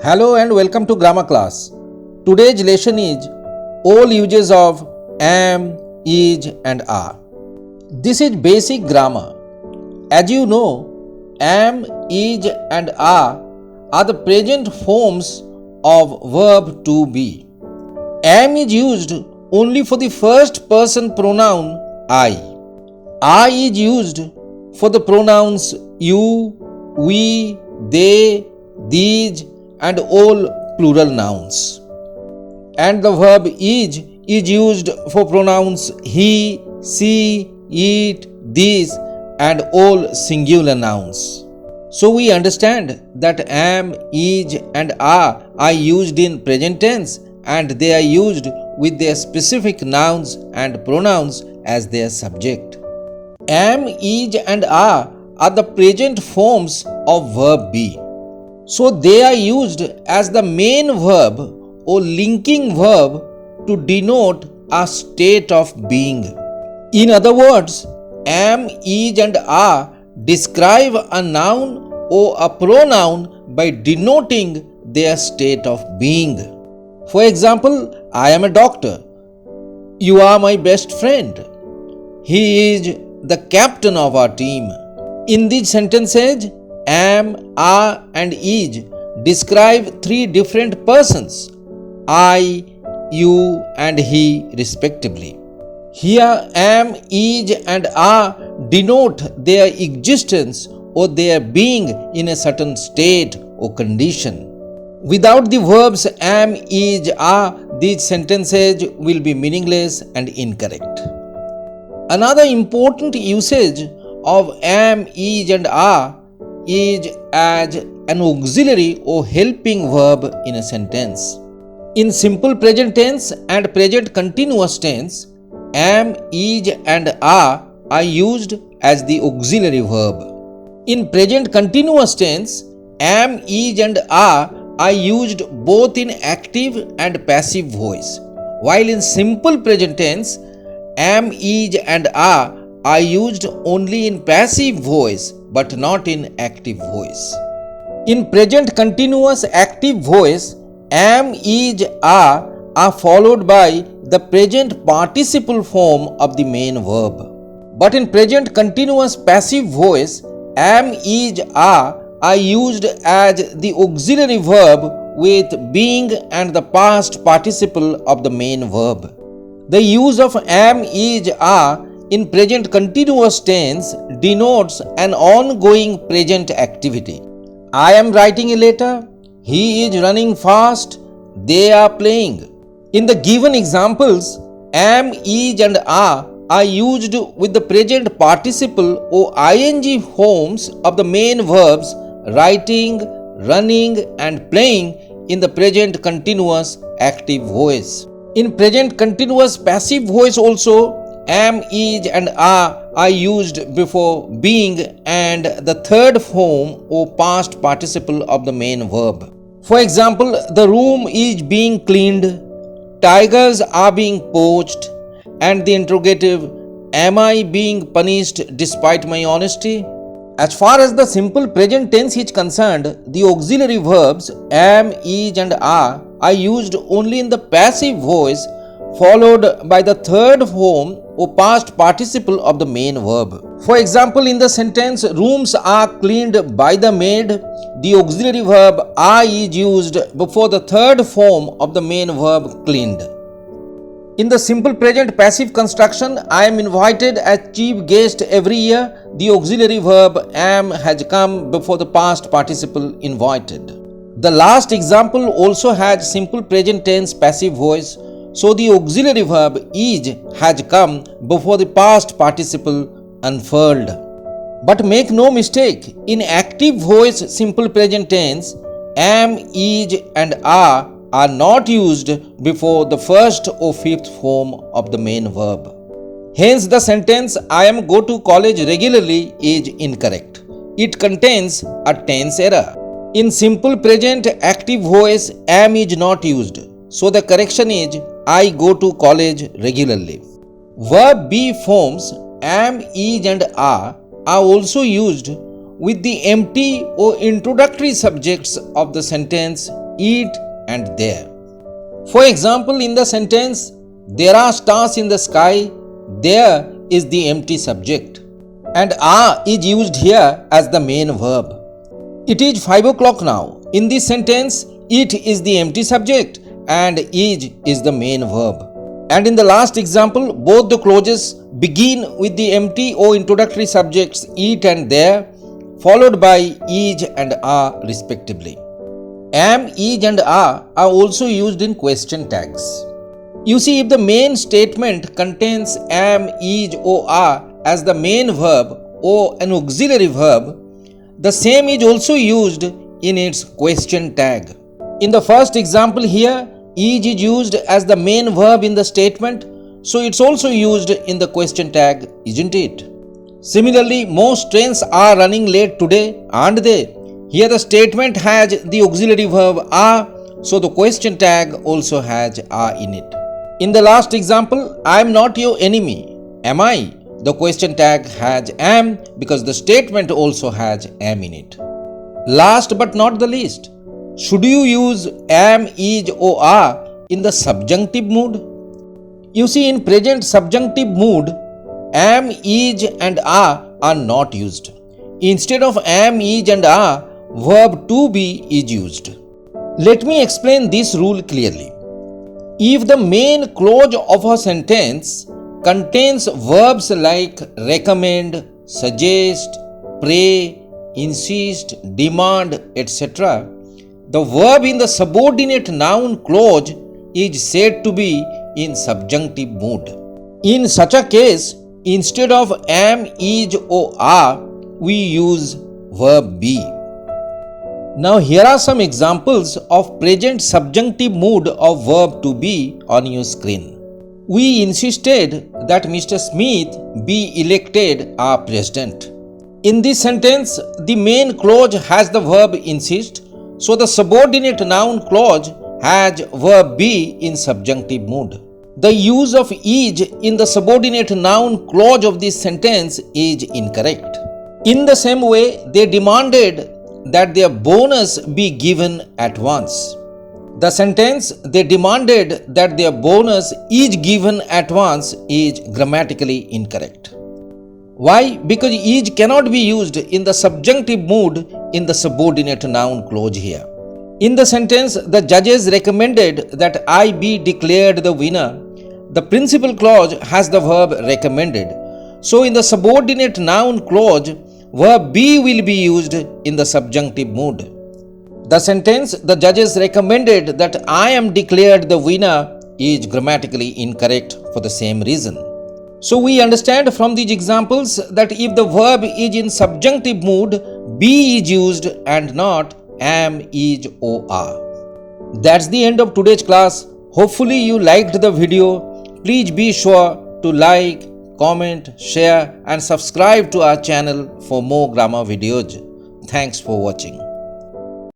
Hello and welcome to grammar class. Today's lesson is all uses of am, is and are. This is basic grammar. As you know, am, is and are the present forms of verb to be. Am is used only for the first person pronoun I. Are is used for the pronouns you, we, they, these and all plural nouns. And the verb is used for pronouns he, she, it, these and all singular nouns. So we understand that am, is and are used in present tense and they are used with their specific nouns and pronouns as their subject. Am, is and are the present forms of verb be. So they are used as the main verb or linking verb to denote a state of being. In other words, am, is and are describe a noun or a pronoun by denoting their state of being. For example, I am a doctor. You are my best friend. He is the captain of our team. In these sentences, am, are and is describe three different persons, I, you and he respectively. Here am, is and are denote their existence or their being in a certain state or condition. Without the verbs am, is, are, these sentences will be meaningless and incorrect. Another important usage of am, is and are is as an auxiliary or helping verb in a sentence. In simple present tense and present continuous tense, am, is and are used as the auxiliary verb. In present continuous tense, am, is and are used both in active and passive voice, while in simple present tense, am, is and are used only in passive voice but not in active voice. In present continuous active voice, am, is, are followed by the present participle form of the main verb. But in present continuous passive voice, am, is, are used as the auxiliary verb with being and the past participle of the main verb. The use of am, is, are in present continuous tense denotes an ongoing present activity. I am writing a letter, he is running fast, they are playing. In the given examples, am, is and are used with the present participle or ing forms of the main verbs writing, running and playing in the present continuous active voice. In present continuous passive voice also, am, is and are used before being and the third form or past participle of the main verb. For example, the room is being cleaned, tigers are being poached, and the interrogative, am I being punished despite my honesty? As far as the simple present tense is concerned, the auxiliary verbs am, is and are used only in the passive voice followed by the third form or past participle of the main verb. For example, in the sentence, rooms are cleaned by the maid, the auxiliary verb are is used before the third form of the main verb cleaned. In the simple present passive construction, I am invited as chief guest every year, the auxiliary verb am has come before the past participle invited. The last example also has simple present tense passive voice, so the auxiliary verb is has come before the past participle unfurled. But make no mistake, in active voice simple present tense, am, is and are not used before the first or fifth form of the main verb. Hence the sentence I am go to college regularly is incorrect. It contains a tense error. In simple present active voice, am is not used. So the correction is I go to college regularly. Verb be forms am, is and are also used with the empty or introductory subjects of the sentence it, and there. For example, in the sentence, there are stars in the sky, there is the empty subject, and are is used here as the main verb. It is 5 o'clock now. In this sentence, it is the empty subject and is the main verb. And in the last example, both the clauses begin with the empty or introductory subjects it and there, followed by is and are respectively. Am, is and are also used in question tags. You see, if the main statement contains am, is or are as the main verb or an auxiliary verb, the same is also used in its question tag. In the first example here, is used as the main verb in the statement, so it's also used in the question tag, isn't it? Similarly, most trains are running late today, aren't they? Here the statement has the auxiliary verb are, so the question tag also has are in it. In the last example, I am not your enemy. Am I? The question tag has am because the statement also has am in it. Last but not the least, should you use am, is or are in the subjunctive mood? You see, in present subjunctive mood, am, is and are not used. Instead of am, is and are, verb to be is used. Let me explain this rule clearly. If the main clause of a sentence contains verbs like recommend, suggest, pray, insist, demand, etc., the verb in the subordinate noun clause is said to be in subjunctive mood. In such a case, instead of am, is or are, we use verb be. Now here are some examples of present subjunctive mood of verb to be on your screen. We insisted that Mr. Smith be elected our president. In this sentence, the main clause has the verb insist, so the subordinate noun clause has verb be in subjunctive mood. The use of is in the subordinate noun clause of this sentence is incorrect. In the same way, they demanded that their bonus be given at once. The sentence, they demanded that their bonus is given at once, is grammatically incorrect. Why? Because is cannot be used in the subjunctive mood in the subordinate noun clause here. In the sentence, the judges recommended that I be declared the winner. The principal clause has the verb recommended. So in the subordinate noun clause, verb be will be used in the subjunctive mood. The sentence, the judges recommended that I am declared the winner, is grammatically incorrect for the same reason. So we understand from these examples that if the verb is in subjunctive mood, be is used and not am, is or are. That's the end of today's class. Hopefully you liked the video. Please be sure to like, comment, share and subscribe to our channel for more grammar videos. Thanks for watching.